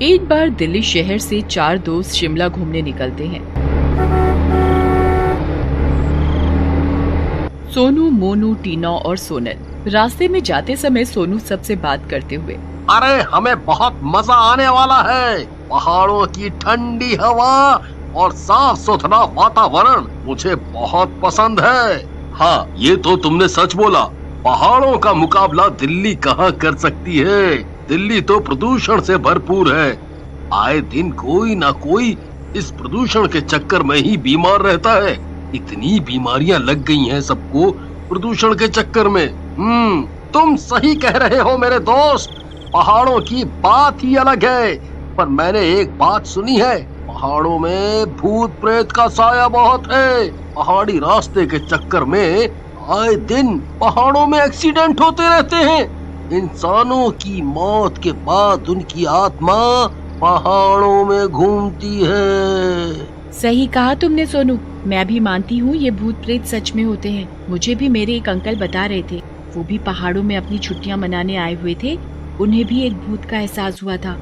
एक बार दिल्ली शहर से 4 दोस्त शिमला घूमने निकलते हैं। सोनू, मोनू, टीना और सोनल। रास्ते में जाते समय सोनू सबसे बात करते हुए, अरे हमें बहुत मजा आने वाला है। पहाड़ों की ठंडी हवा और साफ सुथरा वातावरण मुझे बहुत पसंद है। हाँ, ये तो तुमने सच बोला। पहाड़ों का मुकाबला दिल्ली कहाँ कर सकती है। दिल्ली तो प्रदूषण से भरपूर है। आए दिन कोई ना कोई इस प्रदूषण के चक्कर में ही बीमार रहता है। इतनी बीमारियां लग गई हैं सबको प्रदूषण के चक्कर में। तुम सही कह रहे हो मेरे दोस्त। पहाड़ों की बात ही अलग है। पर मैंने एक बात सुनी है, पहाड़ों में भूत प्रेत का साया बहुत है। पहाड़ी रास्ते के चक्कर में आए दिन पहाड़ों में एक्सीडेंट होते रहते हैं। इंसानों की मौत के बाद उनकी आत्मा पहाड़ों में घूमती है। सही कहा तुमने सोनू। मैं भी मानती हूँ ये भूत प्रेत सच में होते हैं। मुझे भी मेरे एक अंकल बता रहे थे, वो भी पहाड़ों में अपनी छुट्टियाँ मनाने आए हुए थे। उन्हें भी एक भूत का एहसास हुआ था।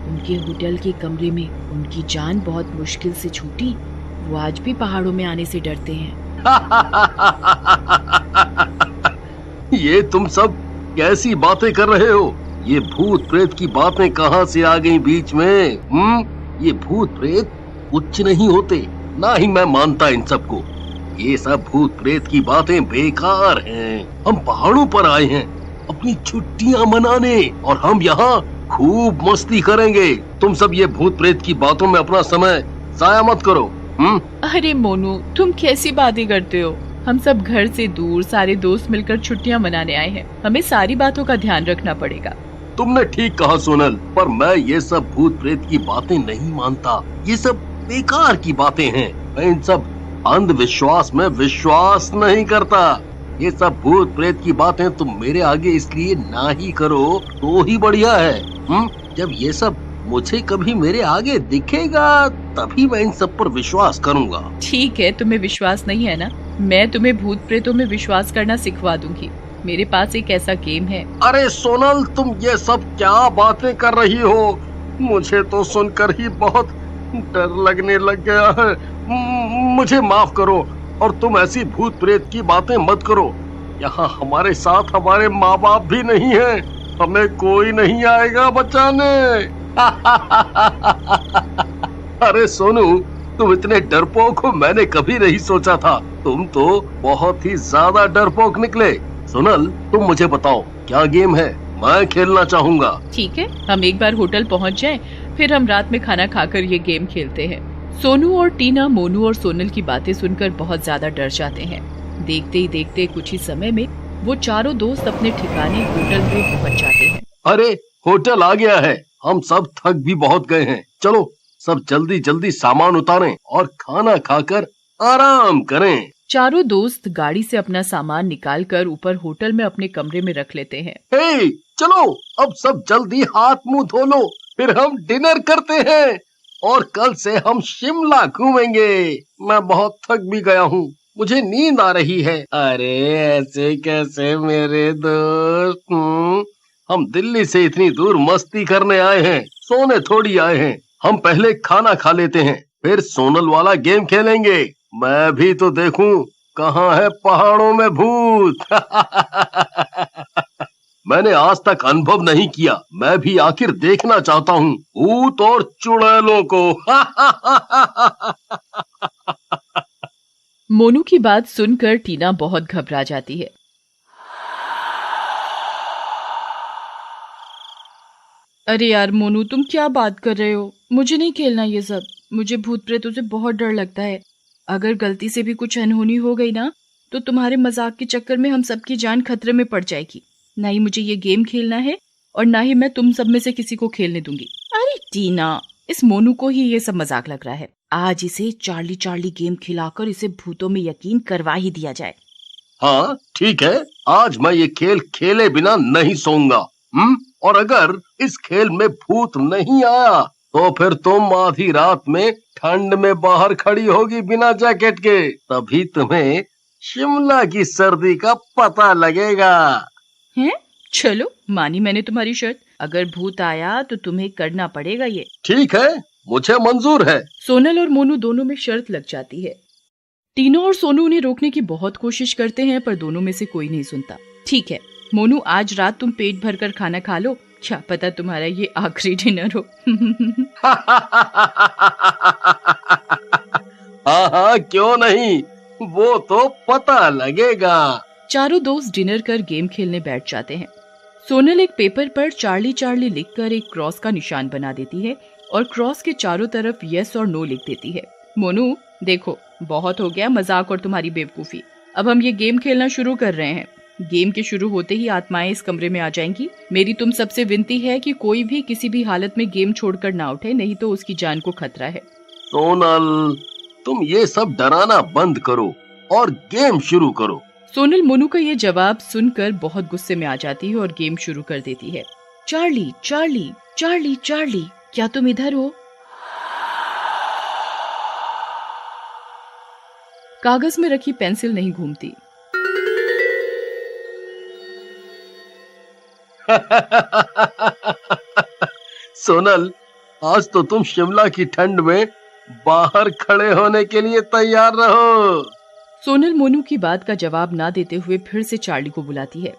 उनके होटल के कमरे में उनकी जान बहुत मुश्किल से छूटी। वो आज भी पहाड़ों में आने से डरते हैं। ये तुम सब कैसी बातें कर रहे हो? ये भूत प्रेत की बातें कहाँ से आ गई बीच में? ये भूत प्रेत कुछ नहीं होते, ना ही मैं मानता इन सबको। ये सब भूत प्रेत की बातें बेकार हैं। हम पहाड़ों पर आए हैं अपनी छुट्टियां मनाने और हम यहाँ खूब मस्ती करेंगे। तुम सब ये भूत प्रेत की बातों में अपना समय जाया मत करो। अरे मोनू, तुम कैसी बातें करते हो? हम सब घर से दूर सारे दोस्त मिलकर छुट्टियां मनाने आए हैं। हमें सारी बातों का ध्यान रखना पड़ेगा। तुमने ठीक कहा सोनल, पर मैं ये सब भूत प्रेत की बातें नहीं मानता। ये सब बेकार की बातें हैं। मैं इन सब अंधविश्वास में विश्वास नहीं करता। ये सब भूत प्रेत की बातें तुम मेरे आगे इसलिए ना ही करो तो ही बढ़िया है। जब ये सब मुझे कभी मेरे आगे दिखेगा तभी मैं इन सब पर विश्वास करूंगा। ठीक है, तुम्हें विश्वास नहीं है ना? मैं तुम्हें भूत प्रेतों में विश्वास करना सिखवा दूंगी। मेरे पास एक ऐसा गेम है। अरे सोनल, तुम ये सब क्या बातें कर रही हो? मुझे तो सुनकर ही बहुत डर लगने लग गया है। मुझे माफ करो और तुम ऐसी भूत प्रेत की बातें मत करो। यहाँ हमारे साथ हमारे माँ बाप भी नहीं है। हमें कोई नहीं आएगा बचाने। अरे सोनू, तुम इतने डरपोक हो मैंने कभी नहीं सोचा था। तुम तो बहुत ही ज्यादा डरपोक निकले। सोनल, तुम मुझे बताओ क्या गेम है? मैं खेलना चाहूँगा। ठीक है, हम एक बार होटल पहुँच जाएं, फिर हम रात में खाना खाकर ये गेम खेलते हैं। सोनू और टीना मोनू और सोनल की बातें सुनकर बहुत ज्यादा डर जाते हैं। देखते ही देखते कुछ ही समय में वो चारों दोस्त अपने ठिकाने होटल में पहुँच जाते हैं। अरे होटल आ गया है। हम सब थक भी बहुत गए हैं। चलो सब जल्दी जल्दी सामान उतारें और खाना खाकर आराम करें। चारों दोस्त गाड़ी से अपना सामान निकालकर ऊपर होटल में अपने कमरे में रख लेते हैं। हे, चलो अब सब जल्दी हाथ मुंह धो लो, फिर हम डिनर करते हैं और कल से हम शिमला घूमेंगे। मैं बहुत थक भी गया हूँ, मुझे नींद आ रही है। अरे ऐसे कैसे मेरे दोस्त? हम दिल्ली से इतनी दूर मस्ती करने आए हैं, सोने थोड़ी आए हैं। हम पहले खाना खा लेते हैं, फिर सोनल वाला गेम खेलेंगे। मैं भी तो देखूं कहाँ है पहाड़ों में भूत। मैंने आज तक अनुभव नहीं किया, मैं भी आखिर देखना चाहता हूँ भूत और चुड़ैलों को। मोनू की बात सुनकर टीना बहुत घबरा जाती है। अरे यार मोनू, तुम क्या बात कर रहे हो? मुझे नहीं खेलना ये सब। मुझे भूत प्रेतों से बहुत डर लगता है। अगर गलती से भी कुछ अनहोनी हो गई ना, तो तुम्हारे मजाक के चक्कर में हम सबकी जान खतरे में पड़ जाएगी। ना ही मुझे ये गेम खेलना है और ना ही मैं तुम सब में से किसी को खेलने दूंगी। अरे टीना, इस मोनू को ही ये सब मजाक लग रहा है। आज इसे चार्ली चार्ली गेम खिलाकर इसे भूतों में यकीन करवा ही दिया जाए। हाँ ठीक है, आज मैं ये खेल खेले बिना नहीं सोऊंगा। और अगर इस खेल में भूत नहीं आया तो फिर तुम आधी रात में ठंड में बाहर खड़ी होगी बिना जैकेट के, तभी तुम्हें शिमला की सर्दी का पता लगेगा। हैं? चलो, मानी मैंने तुम्हारी शर्त। अगर भूत आया तो तुम्हें करना पड़ेगा ये। ठीक है, मुझे मंजूर है। सोनल और मोनू दोनों में शर्त लग जाती है। टीना और सोनू उन्हें रोकने की बहुत कोशिश करते हैं पर दोनों में से कोई नहीं सुनता। ठीक है मोनू, आज रात तुम पेट भरकर खाना खा लो, क्या पता तुम्हारा ये आखिरी डिनर हो। हाँ, क्यों नहीं, वो तो पता लगेगा। चारों दोस्त डिनर कर गेम खेलने बैठ जाते हैं। सोनल एक पेपर पर चार्ली चार्ली लिखकर एक क्रॉस का निशान बना देती है और क्रॉस के चारों तरफ यस और नो लिख देती है। मोनू देखो, बहुत हो गया मजाक और तुम्हारी बेवकूफी, अब हम ये गेम खेलना शुरू कर रहे हैं। गेम के शुरू होते ही आत्माएं इस कमरे में आ जाएंगी। मेरी तुम सबसे विनती है कि कोई भी किसी भी हालत में गेम छोड़कर ना उठे, नहीं तो उसकी जान को खतरा है। सोनल, तुम ये सब डराना बंद करो और गेम शुरू करो। सोनल मोनू का ये जवाब सुनकर बहुत गुस्से में आ जाती है और गेम शुरू कर देती है। चार्ली चार्ली चार्ली चार्ली, क्या तुम इधर हो? कागज में रखी पेंसिल नहीं घूमती। सोनल, आज तो तुम शिमला की ठंड में बाहर खड़े होने के लिए तैयार रहो। सोनल मोनू की बात का जवाब ना देते हुए फिर से चार्ली को बुलाती है।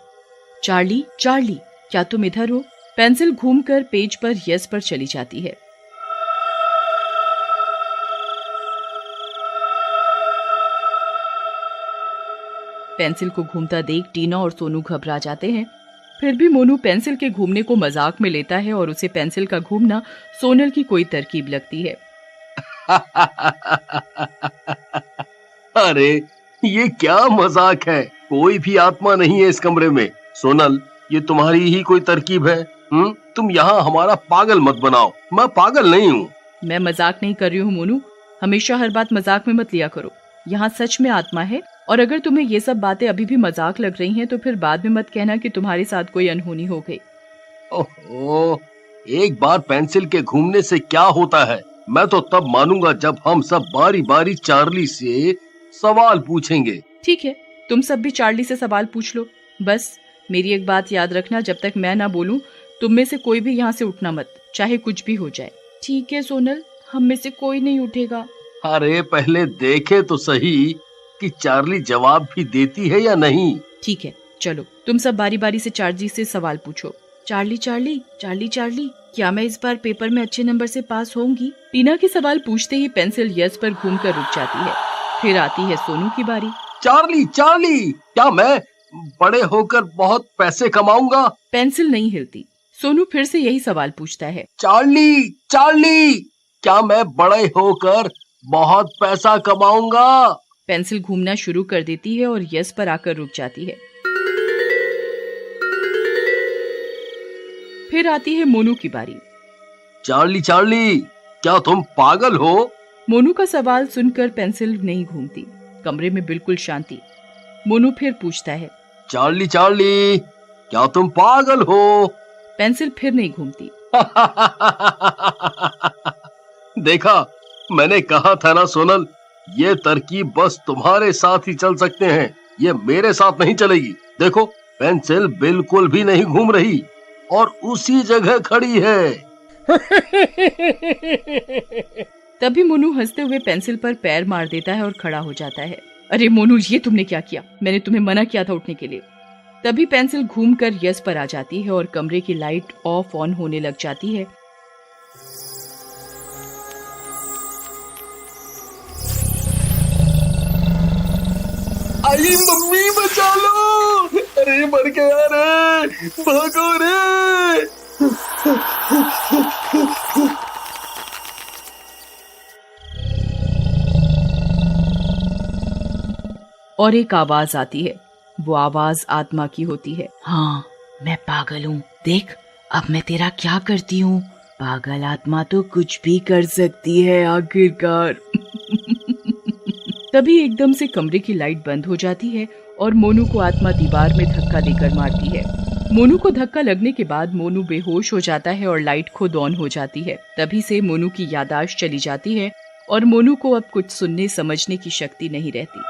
चार्ली चार्ली, क्या तुम इधर हो? पेंसिल घूमकर पेज पर यस पर चली जाती है। पेंसिल को घूमता देख टीना और सोनू घबरा जाते हैं। फिर भी मोनू पेंसिल के घूमने को मजाक में लेता है और उसे पेंसिल का घूमना सोनल की कोई तरकीब लगती है। अरे ये क्या मजाक है, कोई भी आत्मा नहीं है इस कमरे में। सोनल, ये तुम्हारी ही कोई तरकीब है। तुम यहाँ हमारा पागल मत बनाओ, मैं पागल नहीं हूँ। मैं मजाक नहीं कर रही हूँ मोनू, हमेशा हर बात मजाक में मत लिया करो। यहाँ सच में आत्मा है और अगर तुम्हें ये सब बातें अभी भी मजाक लग रही हैं तो फिर बाद में मत कहना कि तुम्हारे साथ कोई अनहोनी हो गई। ओहो, एक बार पेंसिल के घूमने से क्या होता है? मैं तो तब मानूंगा जब हम सब बारी बारी चार्ली से सवाल पूछेंगे। ठीक है, तुम सब भी चार्ली से सवाल पूछ लो। बस मेरी एक बात याद रखना, जब तक मैं ना बोलूं तुम में से कोई भी यहाँ से उठना मत, चाहे कुछ भी हो जाए। ठीक है सोनल, हम में से कोई नहीं उठेगा। अरे पहले देखे तो सही कि चार्ली जवाब भी देती है या नहीं। ठीक है, चलो तुम सब बारी बारी से चार्ली से सवाल पूछो। चार्ली चार्ली चार्ली चार्ली, क्या मैं इस बार पेपर में अच्छे नंबर से पास होंगी? टीना के सवाल पूछते ही पेंसिल यस पर घूमकर रुक जाती है। फिर आती है सोनू की बारी। चार्ली चार्ली, क्या मैं बड़े होकर बहुत पैसे कमाऊंगा? पेंसिल नहीं हिलती। सोनू फिर से यही सवाल पूछता है। चार्ली चार्ली, क्या मैं बड़े होकर बहुत पैसा कमाऊंगा? पेंसिल घूमना शुरू कर देती है और यस पर आकर रुक जाती है। फिर आती है मोनू की बारी। चार्ली चार्ली, क्या तुम पागल हो? मोनू का सवाल सुनकर पेंसिल नहीं घूमती। कमरे में बिल्कुल शांति। मोनू फिर पूछता है। चार्ली चार्ली, क्या तुम पागल हो? पेंसिल फिर नहीं घूमती। देखा, मैंने कहा था ना सोनल, ये तरकीब बस तुम्हारे साथ ही चल सकते हैं, ये मेरे साथ नहीं चलेगी। देखो, पेंसिल बिल्कुल भी नहीं घूम रही और उसी जगह खड़ी है। तभी मोनू हंसते हुए पेंसिल पर पैर मार देता है और खड़ा हो जाता है। अरे मोनू, ये तुमने क्या किया? मैंने तुम्हें मना किया था उठने के लिए। तभी पेंसिल घूमकर यस पर आ जाती है और कमरे की लाइट ऑफ ऑन होने लग जाती है। आई मम्मी, बचा लो! अरे मर गया रे, भागो रे! और एक आवाज आती है। वो आवाज आत्मा की होती है। हाँ, मैं पागल हूँ, देख अब मैं तेरा क्या करती हूँ। पागल आत्मा तो कुछ भी कर सकती है आखिरकार। तभी एकदम से कमरे की लाइट बंद हो जाती है और मोनू को आत्मा दीवार में धक्का देकर मारती है। मोनू को धक्का लगने के बाद मोनू बेहोश हो जाता है और लाइट खुद ऑन हो जाती है। तभी से मोनू की याददाश्त चली जाती है और मोनू को अब कुछ सुनने समझने की शक्ति नहीं रहती।